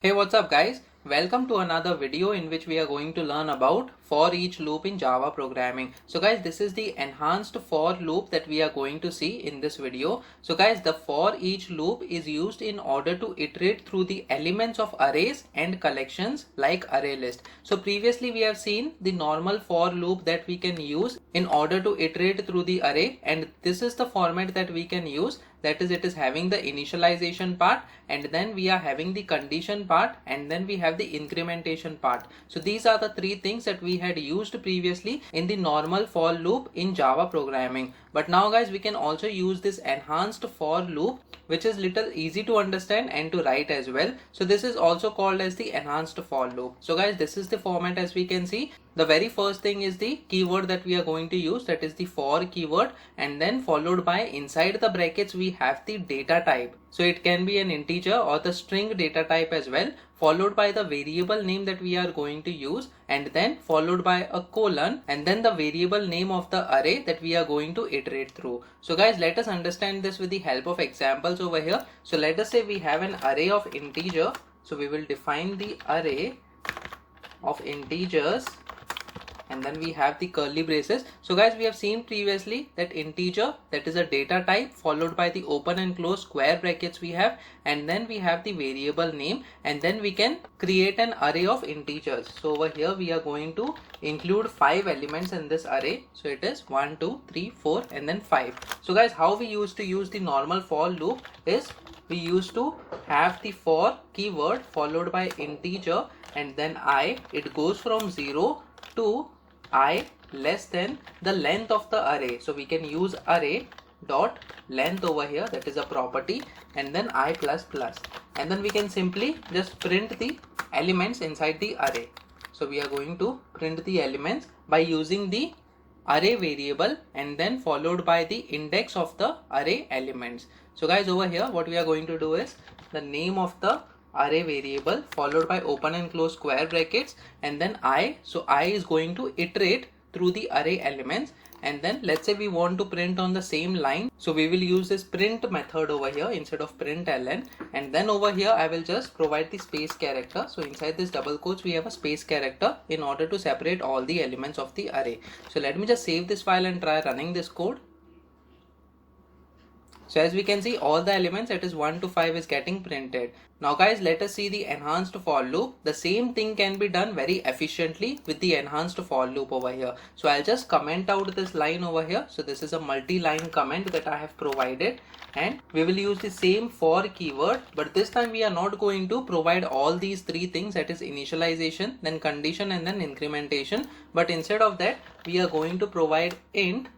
Hey, what's up guys? Welcome to another video in which we are going to learn about for each loop in Java programming. So guys, this is the enhanced for loop that we are going to see in this video. So guys, the for each loop is used in order to iterate through the elements of arrays and collections like array list. So previously we have seen the normal for loop that we can use in order to iterate through the array, and this is the format that we can use. That is, it is having the initialization part, and then we are having the condition part, and then we have the incrementation part. So these are the three things that we had used previously in the normal for loop in Java programming. But now guys, we can also use this enhanced for loop, which is little easy to understand and to write as well. So this is also called as the enhanced for loop. So guys, this is the format. As we can see, the very first thing is the keyword that we are going to use, that is the for keyword, and then followed by inside the brackets we have the data type. So it can be an integer or the string data type as well, followed by the variable name that we are going to use, and then followed by a colon, and then the variable name of the array that we are going to iterate through. So guys, let us understand this with the help of examples over here. So let us say we have an array of integer. So we will define the array of integers, and then we have the curly braces. So guys, we have seen previously that integer, that is a data type, followed by the open and close square brackets we have, and then we have the variable name, and then we can create an array of integers. So over here we are going to include 5 elements in this array. So it is 1 2 3 4 and then 5. So guys, how we used to use the normal for loop is we used to have the for keyword followed by integer, and then I, it goes from 0 to I less than the length of the array. So we can use array dot length over here, that is a property, and then I plus plus, and then we can simply just print the elements inside the array. So we are going to print the elements by using the array variable and then followed by the index of the array elements. So guys, over here what we are going to do is the name of the array variable followed by open and close square brackets, and then I. So I is going to iterate through the array elements, and then let's say we want to print on the same line. So we will use this print method over here instead of println, and then over here I will just provide the space character. So inside this double quotes we have a space character in order to separate all the elements of the array. So let me just save this file and try running this code. So as we can see, all the elements, that is 1 to 5, is getting printed. Now guys, let us see the enhanced for loop. The same thing can be done very efficiently with the enhanced for loop over here. So I'll just comment out this line over here. So this is a multi-line comment that I have provided, and we will use the same for keyword, but this time we are not going to provide all these three things, that is initialization, then condition, and then incrementation. But instead of that, we are going to provide int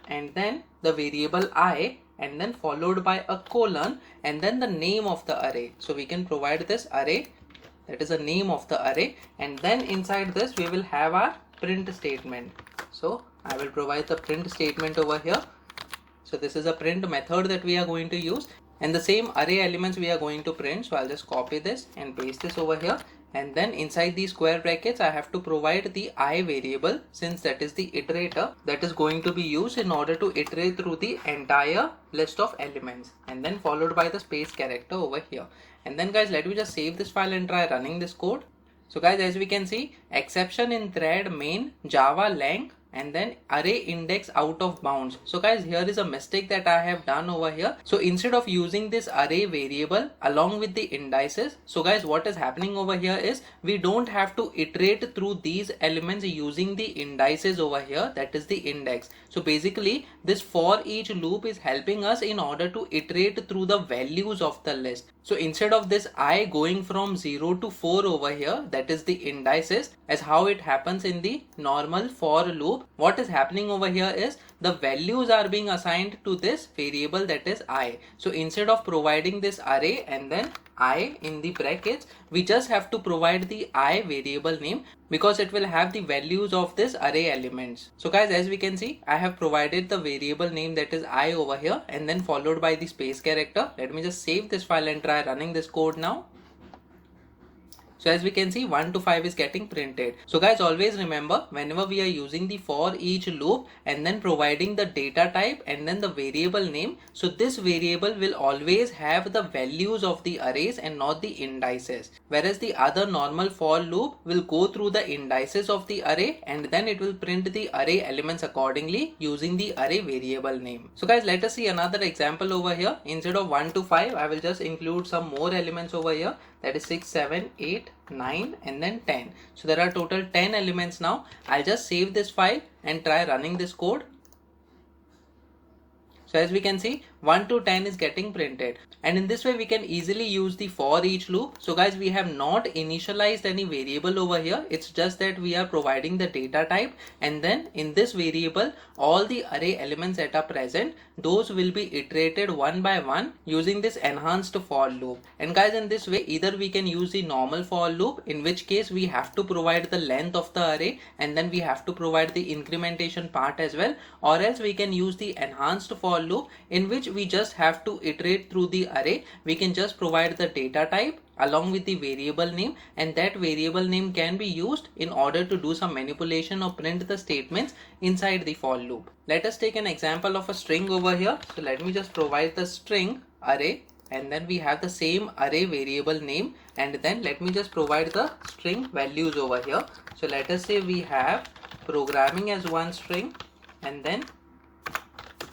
and then the variable I, and then followed by a colon, and then the name of the array. So we can provide this array, that is the name of the array, and then inside this we will have our print statement. So I will provide the print statement over here. So this is a print method that we are going to use, and the same array elements we are going to print. So I'll just copy this and paste this over here, and then inside these square brackets I have to provide the I variable, since that is the iterator that is going to be used in order to iterate through the entire list of elements, and then followed by the space character over here. And then guys, let me just save this file and try running this code. So guys, as we can see, exception in thread main java lang, and then array index out of bounds. So guys, here is a mistake that I have done over here. So instead of using this array variable along with the indices, so guys, what is happening over here is we don't have to iterate through these elements using the indices over here, that is the index. So basically this for each loop is helping us in order to iterate through the values of the list. So instead of this I going from 0 to 4 over here, that is the indices, as how it happens in the normal for loop, what is happening over here is the values are being assigned to this variable, that is I. So instead of providing this array and then I in the brackets, we just have to provide the I variable name, because it will have the values of this array elements. So guys, as we can see, I have provided the variable name, that is I over here, and then followed by the space character. Let me just save this file and try running this code now. So as we can see, 1 to 5 is getting printed. So guys, always remember, whenever we are using the for each loop and then providing the data type and then the variable name, so this variable will always have the values of the arrays and not the indices. Whereas the other normal for loop will go through the indices of the array and then it will print the array elements accordingly using the array variable name. So guys, let us see another example over here. Instead of 1 to 5, I will just include some more elements over here. That is 6, 7, 8, 9 and then 10. So there are total 10 elements now. I'll just save this file and try running this code. So as we can see, 1 to 10 is getting printed, and in this way we can easily use the for each loop. So guys, we have not initialized any variable over here. It's just that we are providing the data type, and then in this variable all the array elements that are present, those will be iterated one by one using this enhanced for loop. And guys, in this way either we can use the normal for loop, in which case we have to provide the length of the array and then we have to provide the incrementation part as well, or else we can use the enhanced for loop, in which we just have to iterate through the array. We can just provide the data type along with the variable name, and that variable name can be used in order to do some manipulation or print the statements inside the for loop. Let us take an example of a string over here. So let me just provide the string array, and then we have the same array variable name, and then let me just provide the string values over here. So let us say we have programming as one string, and then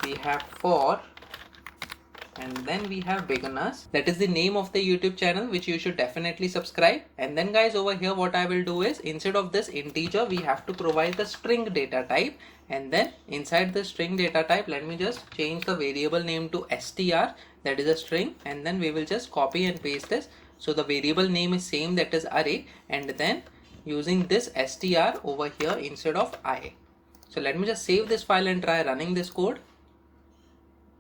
we have for, and then we have beginners. That is the name of the YouTube channel which you should definitely subscribe. And then guys, over here what I will do is, instead of this integer we have to provide the string data type, and then inside the string data type let me just change the variable name to str, that is a string, and then we will just copy and paste this. So the variable name is same, that is array, and then using this str over here instead of I. So let me just save this file and try running this code.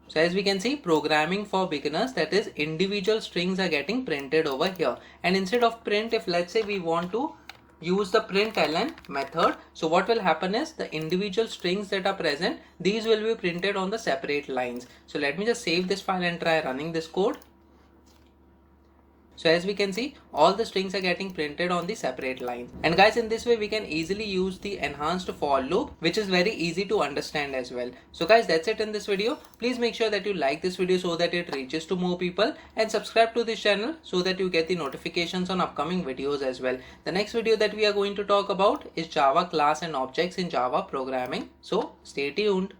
So as we can see, programming for beginners, that is individual strings are getting printed over here. And instead of print, if let's say we want to use the println method, so what will happen is the individual strings that are present, these will be printed on the separate lines. So let me just save this file and try running this code. So as we can see, all the strings are getting printed on the separate lines. And guys, in this way we can easily use the enhanced for loop, which is very easy to understand as well. So guys, that's it in this video. Please make sure that you like this video so that it reaches to more people, and subscribe to this channel so that you get the notifications on upcoming videos as well. The next video that we are going to talk about is Java class and objects in Java programming. So stay tuned.